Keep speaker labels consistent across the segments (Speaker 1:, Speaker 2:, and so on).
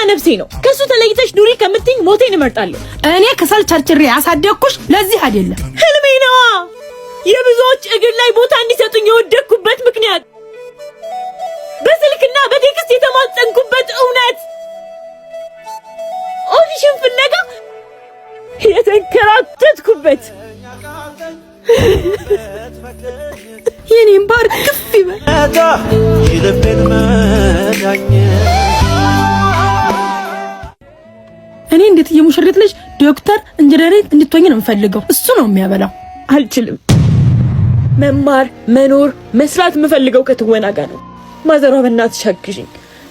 Speaker 1: ነፍሴ ነው። ከሱ ተለይተሽ ኑሪ ከምትኝ ሞቴን እመርጣለሁ።
Speaker 2: እኔ ከሰል ቸርችሬ ያሳደግኩሽ ለዚህ አይደለም።
Speaker 1: ህልሜ ነው። የብዙዎች እግር ላይ ቦታ እንዲሰጡኝ የወደኩበት ምክንያት፣ በስልክና በቴክስት የተማጸንኩበት እውነት፣ ኦዲሽን ፍለጋ የተንከራተትኩበት የኔን ባር ክፍ ይበል።
Speaker 2: እኔ እንዴት የሙሽሪት ልጅ ዶክተር ኢንጂነር እንድትሆኝ ነው የምፈልገው። እሱ ነው የሚያበላው።
Speaker 1: አልችልም። መማር መኖር መስራት የምፈልገው ከትወና ጋር ነው። ማዘሯ በእናትሽ አግዢኝ፣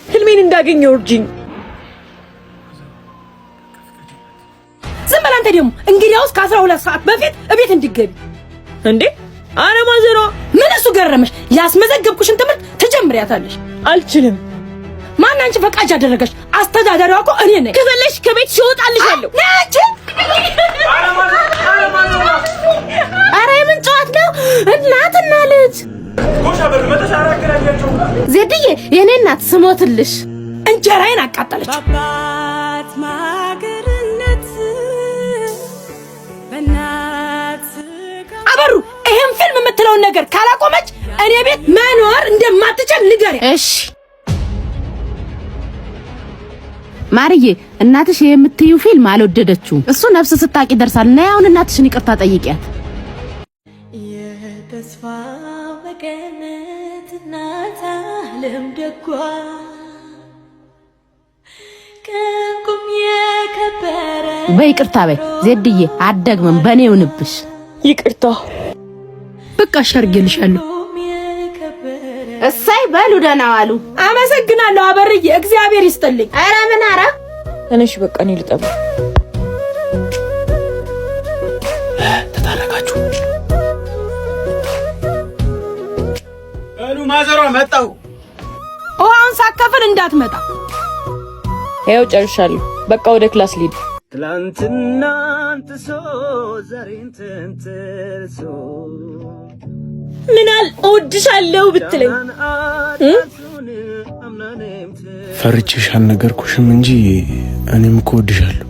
Speaker 1: ህልሜን እንዳገኘው እርጂኝ።
Speaker 2: ዝም በል አንተ ደግሞ። እንግዲያውስ ከ12 ሰዓት በፊት እቤት እንድትገቢ።
Speaker 1: እንዴ አረ ማዘሯ
Speaker 2: ምን እሱ ገረመሽ? ያስመዘገብኩሽን ትምህርት ትጀምሪያታለሽ።
Speaker 1: አልችልም።
Speaker 2: ማን አንቺ ፈቃጅ ያደረገሽ? አስተዳዳሪዋ እኮ እኔ ነኝ።
Speaker 1: ከፈለሽ ከቤት ሽወጣልሻለሁ።
Speaker 2: ነጭ አረ ምን ጨዋታ ነው? እናትና ልጅ
Speaker 3: ዜድዬ የኔ እናት ስሞትልሽ
Speaker 2: እንጀራዬን አቃጠለች።
Speaker 4: አባት ማገርነት በእናት
Speaker 2: አበሩ ይሄን ፊልም የምትለውን ነገር ካላቆመች እኔ ቤት መኖር እንደማትችል ንገሪያ።
Speaker 3: እሺ ማርዬ እናትሽ የምትዩ ፊልም አልወደደችውም። እሱ ነፍስ ስታቂ ደርሳል። ነይ አሁን እናትሽን ይቅርታ ጠይቂያት።
Speaker 1: የተስፋ መቀነት እናት ዓለም ደጓ ከቁም የከበረ
Speaker 3: በይቅርታ በይ ዜድዬ፣ አደግመን በኔ ይሁንብሽ።
Speaker 1: ይቅርታ
Speaker 2: በቃ ሸርገልሻለሁ።
Speaker 3: እሳይ በሉ ደህና ዋሉ።
Speaker 2: አመሰግናለሁ አበርዬ፣ እግዚአብሔር ይስጥልኝ።
Speaker 3: ኧረ ምን አረ
Speaker 1: እነሽ በቃ እኔ ልጠባ።
Speaker 5: ተታረቃችሁ? እሉ ማዘሯ መጣው።
Speaker 2: ውሃውን ሳከፍል እንዳትመጣ።
Speaker 1: ያው ጨርሻለሁ። በቃ ወደ ክላስ ልሂድ።
Speaker 5: ትላንትና አንተሶ ዛሬን ተንተርሶ
Speaker 1: ምናል እወድሻለሁ ብትለኝ
Speaker 6: ፈርቼሽ አልነገርኩሽም እንጂ እኔም እኮ እወድሻለሁ።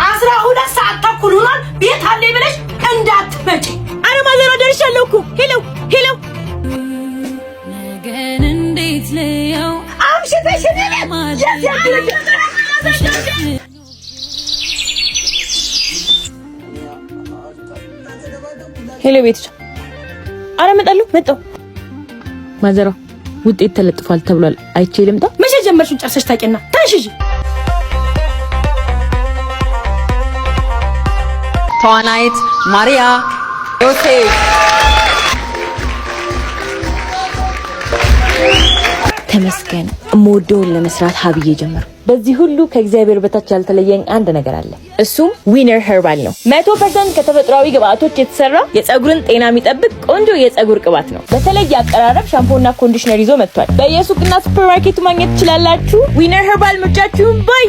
Speaker 2: 12 ሰዓት ተኩል ሆኗል። ቤት አለ ብለሽ እንዳትመጪ።
Speaker 1: አረ ማዘሯ ደርሻለሁ እኮ። ሄሎ ሄሎ
Speaker 4: ነገን እንዴት ልየው
Speaker 2: አምሽተሽ ነኝ
Speaker 1: ሄሎ ቤትሽ። አረ መጣሁ። ማዘሯ ውጤት ተለጥፏል ተብሏል። አይቼ ልምጣ።
Speaker 2: መቼ ጀመርሽው? ጨርሰሽ ታውቂና ታሽጂ።
Speaker 7: ተዋናይት ማሪያ ዮሴፍ
Speaker 1: ተመስገን። እምወደውን ለመስራት ሀብዬ ጀመርኩ። በዚህ ሁሉ ከእግዚአብሔር በታች ያልተለየኝ አንድ ነገር አለ። እሱም ዊነር ኸርባል ነው። 100% ከተፈጥሯዊ ግብአቶች የተሰራ የፀጉርን ጤና የሚጠብቅ ቆንጆ የፀጉር ቅባት ነው። በተለይ አቀራረብ ሻምፖና ኮንዲሽነር ይዞ መጥቷል። በየሱቅና ሱፐርማርኬቱ ማግኘት ትችላላችሁ። ዊነር ኸርባል ምርጫችሁን ባይ